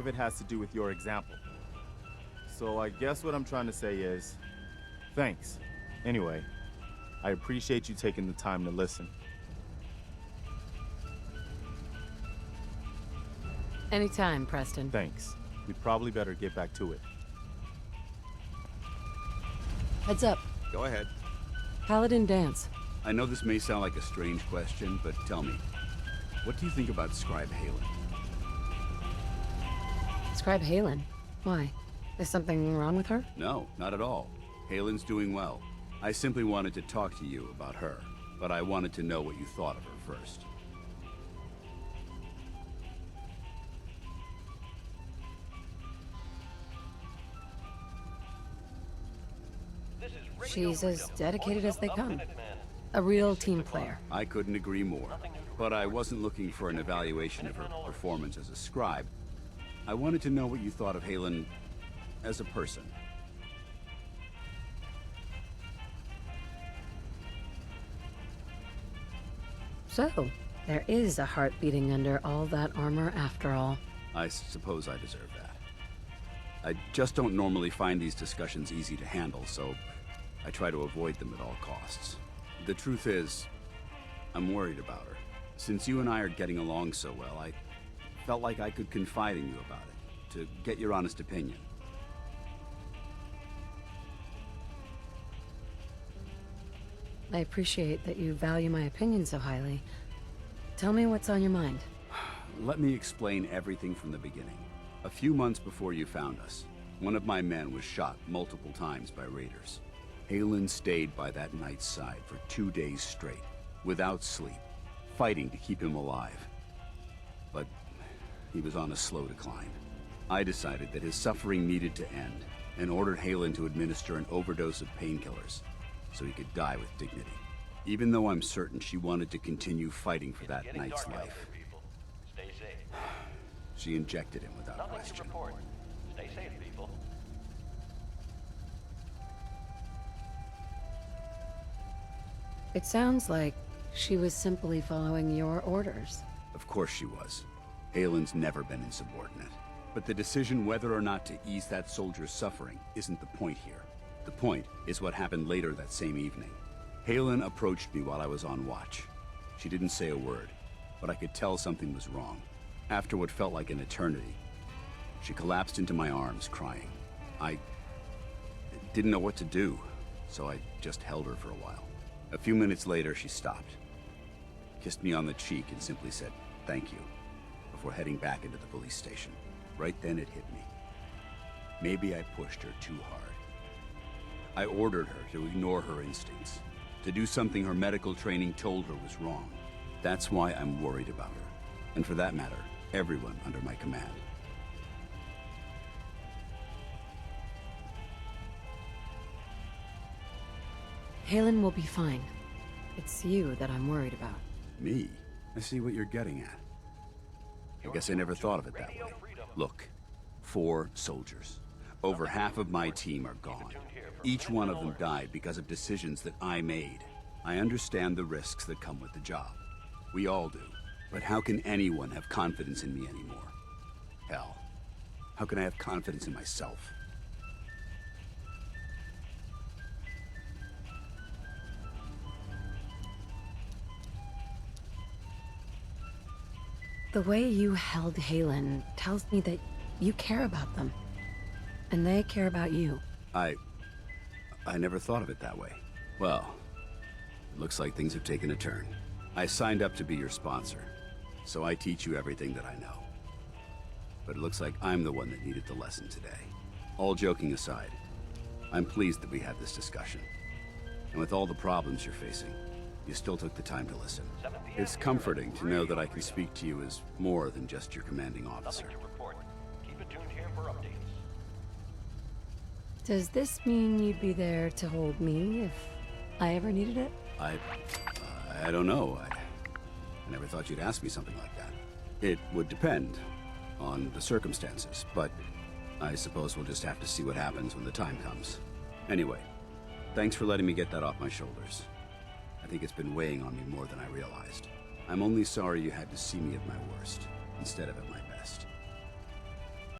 of it has to do with your example. So I guess what I'm trying to say is, thanks. Anyway, I appreciate you taking the time to listen. Anytime, Preston. Thanks. We'd probably better get back to it. Heads up. Go ahead. Paladin Danse. I know this may sound like a strange question, but tell me, what do you think about Scribe Halen? Scribe Halen. Why? Is something wrong with her? No, not at all. Halen's doing well. I simply wanted to talk to you about her, but I wanted to know what you thought of her first. She's as dedicated as they come. A real team player. I couldn't agree more, but I wasn't looking for an evaluation of her performance as a scribe. I wanted to know what you thought of Halen as a person. So, there is a heart beating under all that armor after all. I suppose I deserve that. I just don't normally find these discussions easy to handle, so I try to avoid them at all costs. The truth is, I'm worried about her. Since you and I are getting along so well, I felt like I could confide in you about it, to get your honest opinion. I appreciate that you value my opinion so highly. Tell me what's on your mind. Let me explain everything from the beginning. A few months before you found us, one of my men was shot multiple times by raiders. Halen stayed by that knight's side for 2 days straight, without sleep, fighting to keep him alive. But he was on a slow decline. I decided that his suffering needed to end, and ordered Halen to administer an overdose of painkillers, so he could die with dignity. Even though I'm certain she wanted to continue fighting for that knight's life. Stay safe. She injected him without Nothing to question. report. Stay safe, people. It sounds like she was simply following your orders. Of course she was. Halen's never been insubordinate. But the decision whether or not to ease that soldier's suffering isn't the point here. The point is what happened later that same evening. Halen approached me while I was on watch. She didn't say a word, but I could tell something was wrong. After what felt like an eternity, she collapsed into my arms, crying. I didn't know what to do, so I just held her for a while. A few minutes later, she stopped, kissed me on the cheek, and simply said, "Thank you," before heading back into the police station. Right then it hit me. Maybe I pushed her too hard. I ordered her to ignore her instincts, to do something her medical training told her was wrong. That's why I'm worried about her, and for that matter, everyone under my command. Halen will be fine. It's you that I'm worried about. Me? I see what you're getting at. I guess I never thought of it that way. Look, 4 soldiers. Over half of my team are gone. Each one of them died because of decisions that I made. I understand the risks that come with the job. We all do. But how can anyone have confidence in me anymore? Hell, how can I have confidence in myself? The way you held Halen tells me that you care about them. And they care about you. I never thought of it that way. Well, it looks like things have taken a turn. I signed up to be your sponsor, so I teach you everything that I know. But it looks like I'm the one that needed the lesson today. All joking aside, I'm pleased that we had this discussion. And with all the problems you're facing, you still took the time to listen. It's comforting to know that I can speak to you as more than just your commanding officer. Nothing to report. Keep it tuned here for updates. Does this mean you'd be there to hold me if I ever needed it? I don't know. I never thought you'd ask me something like that. It would depend on the circumstances, but I suppose we'll just have to see what happens when the time comes. Anyway, thanks for letting me get that off my shoulders. I think it's been weighing on me more than I realized. I'm only sorry you had to see me at my worst, instead of at my best.